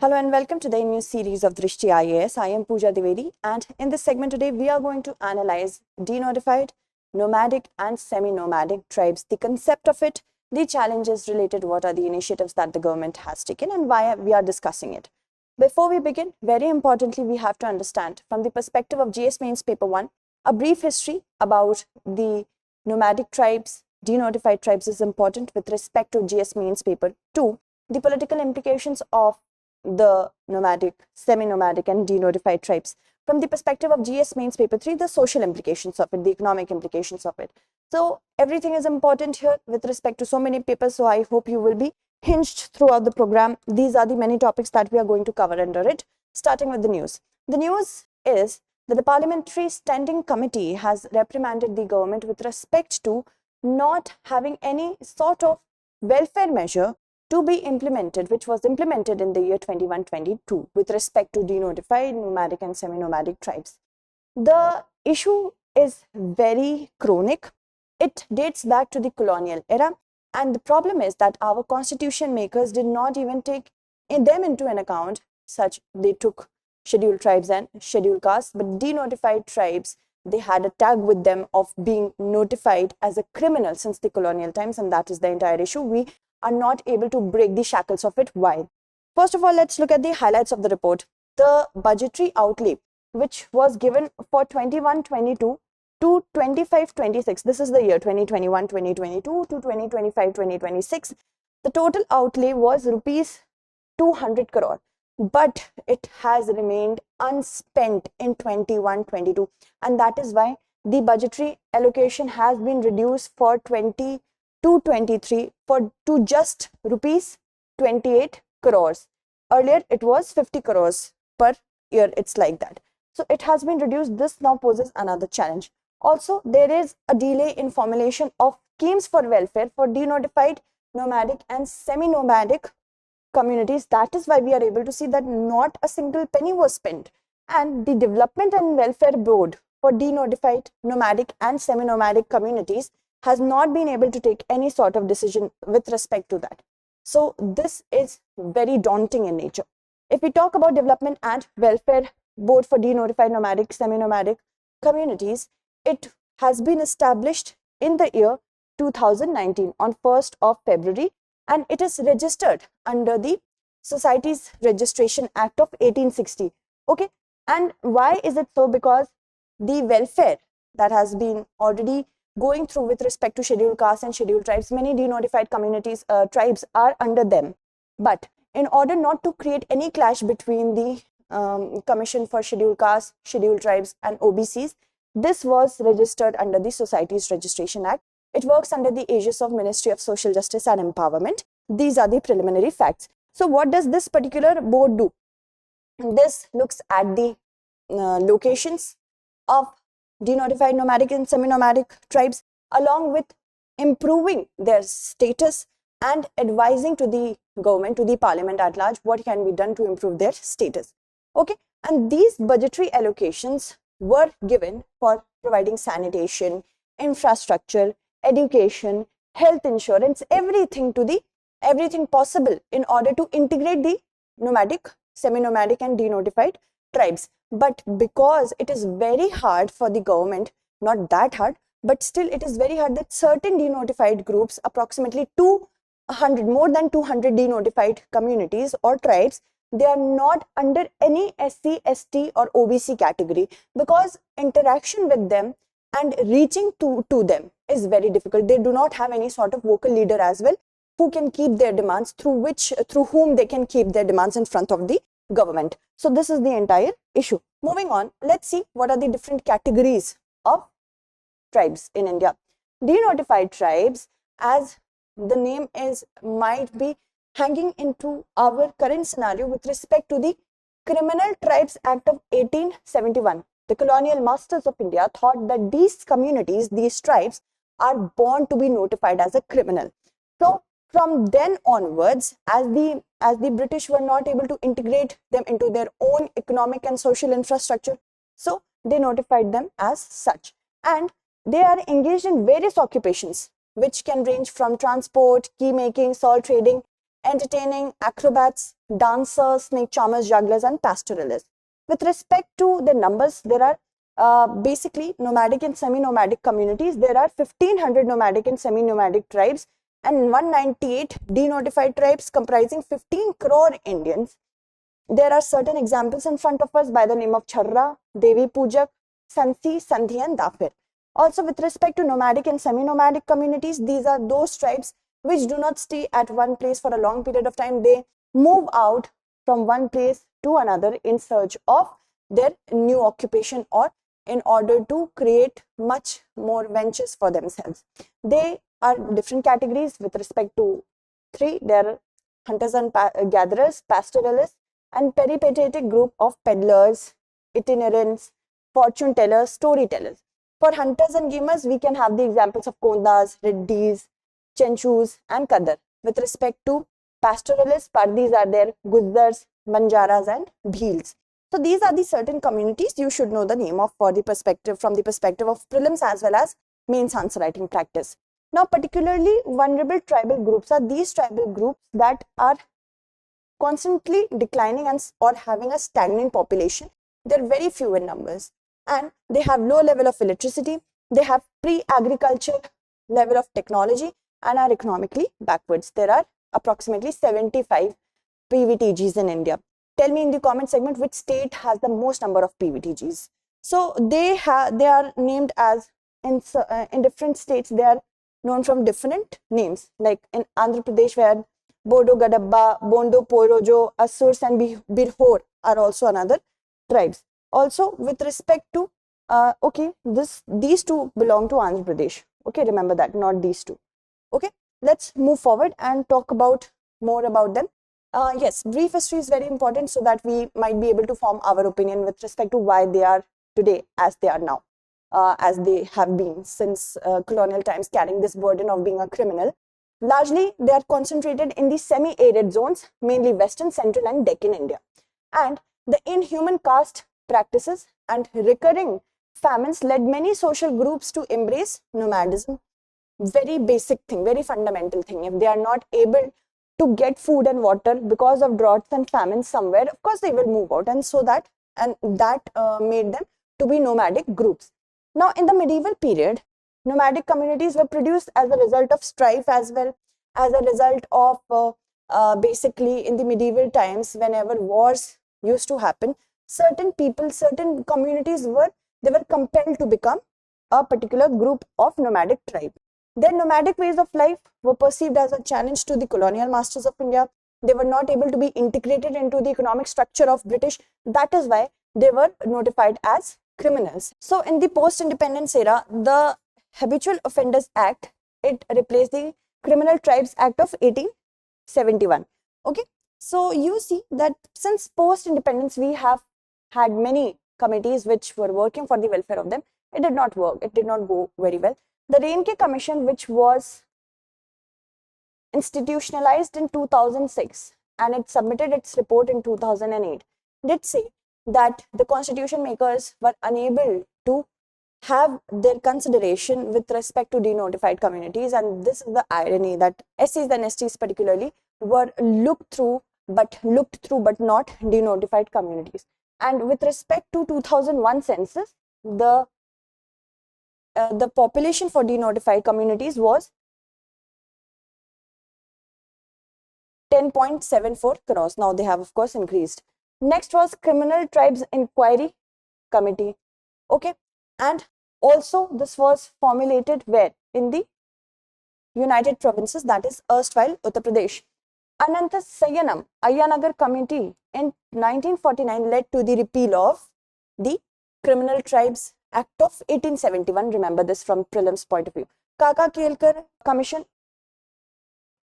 Hello and welcome to the new series of Drishti IAS. I am Pooja Divedi, and in this segment today we are going to analyze denotified, nomadic and semi-nomadic tribes, the concept of it, the challenges related, what are the initiatives that the government has taken and why we are discussing it. Before we begin, very importantly, we have to understand from the perspective of GS Mains Paper 1, a brief history about the nomadic tribes, denotified tribes is important with respect to GS Mains Paper 2, the political implications of the nomadic, semi-nomadic and denotified tribes. From the perspective of GS Mains Paper 3, the social implications of it, the economic implications of it. So everything is important here with respect to so many papers. So I hope you will be hinged throughout the program. These are the many topics that we are going to cover under it, starting with the news. The news is that the Parliamentary Standing Committee has reprimanded the government with respect to not having any sort of welfare measure to be implemented, which was implemented in the year 21-22 with respect to denotified, nomadic and semi-nomadic tribes. The issue is very chronic. It dates back to the colonial era, and the problem is that our constitution makers did not even take them into an account. Such they took scheduled tribes and scheduled castes, but denotified tribes, they had a tag with them of being notified as a criminal since the colonial times, and that is the entire issue. We are not able to break the shackles of it. Why? First of all, let's look at the highlights of the report. The budgetary outlay which was given for 21-22 to 25-26, this is the year 2021-2022 to 2025-2026, the total outlay was rupees 200 crore, but it has remained unspent in 21-22, and that is why the budgetary allocation has been reduced for 22-23 to just rupees 28 crores. Earlier it was 50 crores per year. It's like that. So it has been reduced. This now poses another challenge. Also, there is a delay in formulation of schemes for welfare for denotified, nomadic and semi-nomadic communities. That is why we are able to see that not a single penny was spent, and the Development and Welfare Board for denotified, nomadic and semi-nomadic communities has not been able to take any sort of decision with respect to that. So this is very daunting in nature. If we talk about Development and Welfare Board for denotified, nomadic, semi-nomadic communities, it has been established in the year 2019 on 1st of February, and it is registered under the Societies Registration Act of 1860. Okay, and why is it so? Because the welfare that has been already going through with respect to scheduled castes and scheduled tribes, many denotified communities, tribes are under them. But in order not to create any clash between the Commission for Scheduled Castes, Scheduled Tribes and OBCs, this was registered under the Societies Registration Act. It works under the aegis of Ministry of Social Justice and Empowerment. These are the preliminary facts. So what does this particular board do? This looks at the locations of denotified, nomadic and semi-nomadic tribes, along with improving their status and advising to the government, to the parliament at large, what can be done to improve their status. Okay, and these budgetary allocations were given for providing sanitation, infrastructure, education, health insurance, everything possible in order to integrate the nomadic, semi-nomadic and denotified tribes. But because it is very hard for the government, not that hard, but still it is very hard that certain denotified groups, approximately 200, more than 200 denotified communities or tribes, they are not under any SC, ST or OBC category, because interaction with them and reaching to them is very difficult. They do not have any sort of vocal leader as well who can keep their demands, through whom they can keep their demands in front of the government. So this is the entire issue. Moving on, let's see what are the different categories of tribes in India. Denotified tribes, as the name is, might be hanging into our current scenario with respect to the Criminal Tribes Act of 1871. The colonial masters of India thought that these communities, these tribes, are born to be notified as a criminal. So from then onwards, as the British were not able to integrate them into their own economic and social infrastructure, so they notified them as such. And they are engaged in various occupations, which can range from transport, key making, salt trading, entertaining, acrobats, dancers, snake charmers, jugglers, and pastoralists. With respect to the numbers, there are basically nomadic and semi-nomadic communities. There are 1500 nomadic and semi-nomadic tribes and 198 denotified tribes comprising 15 crore Indians. There are certain examples in front of us by the name of Charra, Devi Pujak, Sansi, Sandhi, and Dafir. Also, with respect to nomadic and semi-nomadic communities, these are those tribes which do not stay at one place for a long period of time. They move out from one place to another in search of their new occupation or in order to create much more ventures for themselves. They are different categories with respect to three. There are hunters and gatherers, pastoralists, and peripatetic group of peddlers, itinerants, fortune tellers, storytellers. For hunters and gamers, we can have the examples of Kondas, Reddis, Chenchus, and Kadar. With respect to pastoralists, Pardis are there, Guzzars, Banjaras, and Bhils. So these are the certain communities you should know the name of for the perspective, from the perspective of prelims as well as mains answer writing practice. Now, particularly vulnerable tribal groups are these tribal groups that are constantly declining and or having a stagnant population. They're very few in numbers and they have low level of illiteracy. They have pre-agriculture level of technology and are economically backwards. There are approximately 75 PVTGs in India. Tell me in the comment segment which state has the most number of PVTGs. So they are named as in different states. They are known from different names, like in Andhra Pradesh where Bodo Gadabba, Bondo Porojo, Asurs, and Birhor are also another tribes. Also, with respect to okay, these two belong to Andhra Pradesh. Okay, remember that, not these two. Okay, let's move forward and talk about more about them. Yes, brief history is very important so that we might be able to form our opinion with respect to why they are today as they are now, as they have been since colonial times, carrying this burden of being a criminal. Largely, they are concentrated in the semi-arid zones, mainly Western, Central, and Deccan India. And the inhuman caste practices and recurring famines led many social groups to embrace nomadism. Very basic thing, very fundamental thing. If they are not able to get food and water because of droughts and famines somewhere, of course they will move out, and so that made them to be nomadic groups. Now, in the medieval period, nomadic communities were produced as a result of strife, as well as a result of basically in the medieval times, whenever wars used to happen, certain people, certain communities were compelled to become a particular group of nomadic tribe. Their nomadic ways of life were perceived as a challenge to the colonial masters of India. They were not able to be integrated into the economic structure of British. That is why they were notified as criminals. So in the post-independence era, the Habitual Offenders Act, it replaced the Criminal Tribes Act of 1871. Okay, so you see that since post-independence, we have had many committees which were working for the welfare of them. It did not work. It did not go very well. The Reinke Commission, which was institutionalized in 2006 and it submitted its report in 2008, did say that the constitution makers were unable to have their consideration with respect to denotified communities, and this is the irony that SCs and STs particularly were looked through but not denotified communities. And with respect to 2001 census, the population for denotified communities was 10.74 crores. Now they have of course increased. Next was Criminal Tribes Inquiry Committee. Okay, and also this was formulated where? In the United Provinces, that is erstwhile Uttar Pradesh. Ananta Sayanam Ayyanagar Committee in 1949 led to the repeal of the Criminal Tribes Act of 1871. Remember this from prelims point of view. Kaka Kelkar Commission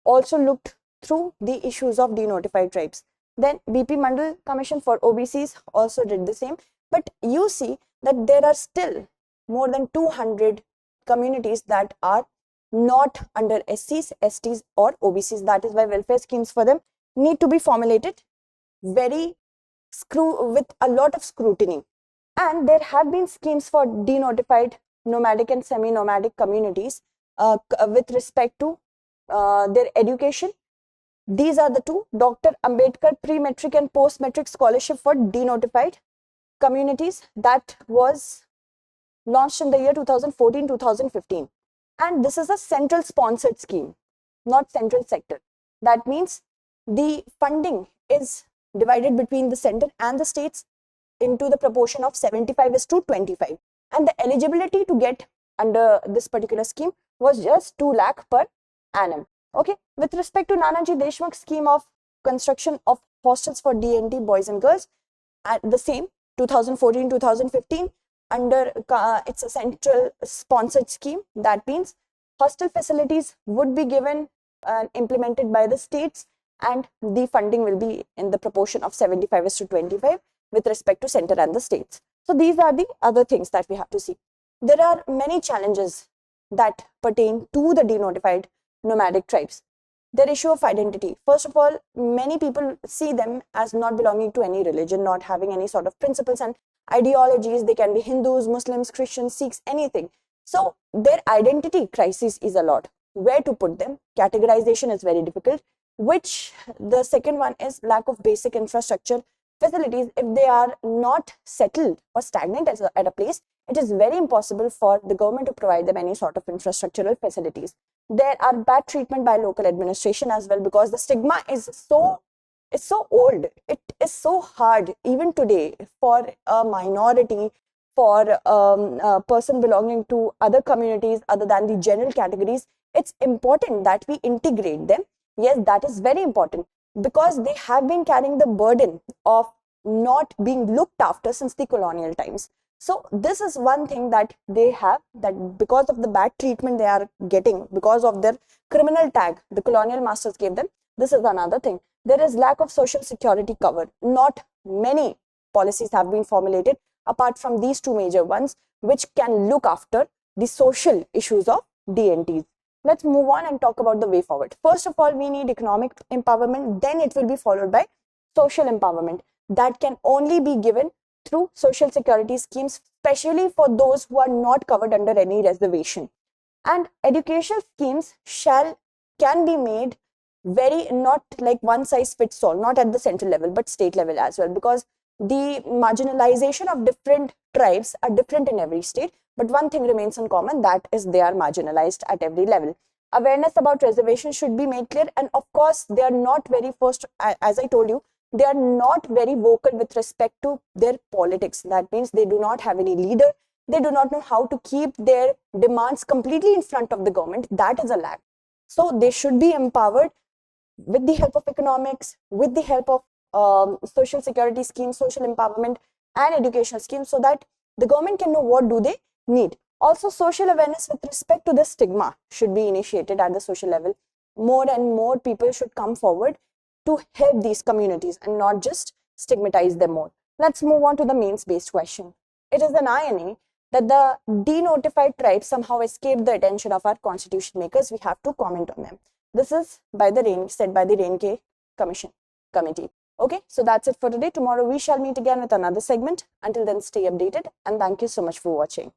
also looked through the issues of denotified tribes. Then BP Mandal Commission for OBCs also did the same. But you see that there are still more than 200 communities that are not under SCs, STs or OBCs. That is why welfare schemes for them need to be formulated with a lot of scrutiny. And there have been schemes for denotified nomadic and semi-nomadic communities with respect to their education, These are the two: Dr. Ambedkar pre-metric and post-metric scholarship for denotified communities, that was launched in the year 2014-2015. And this is a central sponsored scheme, not central sector. That means the funding is divided between the center and the states into the proportion of 75:25. And the eligibility to get under this particular scheme was just 2 lakh per annum. Okay, with respect to Nanaji Deshmukh scheme of construction of hostels for DNT boys and girls, at the same 2014-2015, under it's a central sponsored scheme. That means hostel facilities would be given implemented by the states, and the funding will be in the proportion of 75:25 with respect to center and the states. So these are the other things that we have to see. There are many challenges that pertain to the denotified nomadic tribes. Their issue of identity. First of all, many people see them as not belonging to any religion, not having any sort of principles and ideologies. They can be Hindus, Muslims, Christians, Sikhs, anything. So their identity crisis is a lot. Where to put them? Categorization is very difficult. Which the second one is lack of basic infrastructure facilities. If they are not settled or stagnant at a place, it is very impossible for the government to provide them any sort of infrastructural facilities. There are bad treatment by local administration as well, because the stigma is so old. It is so hard even today for a minority, for a person belonging to other communities other than the general categories. It's important that we integrate them. Yes, that is very important, because they have been carrying the burden of not being looked after since the colonial times. So this is one thing that they have, that because of the bad treatment they are getting, because of their criminal tag the colonial masters gave them. This is another thing. There is lack of social security cover. Not many policies have been formulated apart from these two major ones, which can look after the social issues of DNTs. Let's move on and talk about the way forward. First of all, we need economic empowerment, then it will be followed by social empowerment. That can only be given through social security schemes, especially for those who are not covered under any reservation. And educational schemes can be made very, not like one size fits all, not at the central level but state level as well, because the marginalization of different tribes are different in every state. But one thing remains in common, that is they are marginalized at every level. Awareness about reservations should be made clear, and of course they are not very, first, as I told you, they are not very vocal with respect to their politics. That means they do not have any leader. They do not know how to keep their demands completely in front of the government. That is a lack. So they should be empowered with the help of economics, with the help of social security schemes, social empowerment and educational schemes, so that the government can know what do they need. Also, social awareness with respect to the stigma should be initiated at the social level. More and more people should come forward to help these communities and not just stigmatize them more. Let's move on to the means-based question. It is an irony that the denotified tribes somehow escaped the attention of our constitution makers. We have to comment on them. This is said by the Rainke Committee. Okay, so that's it for today. Tomorrow we shall meet again with another segment. Until then, stay updated and thank you so much for watching.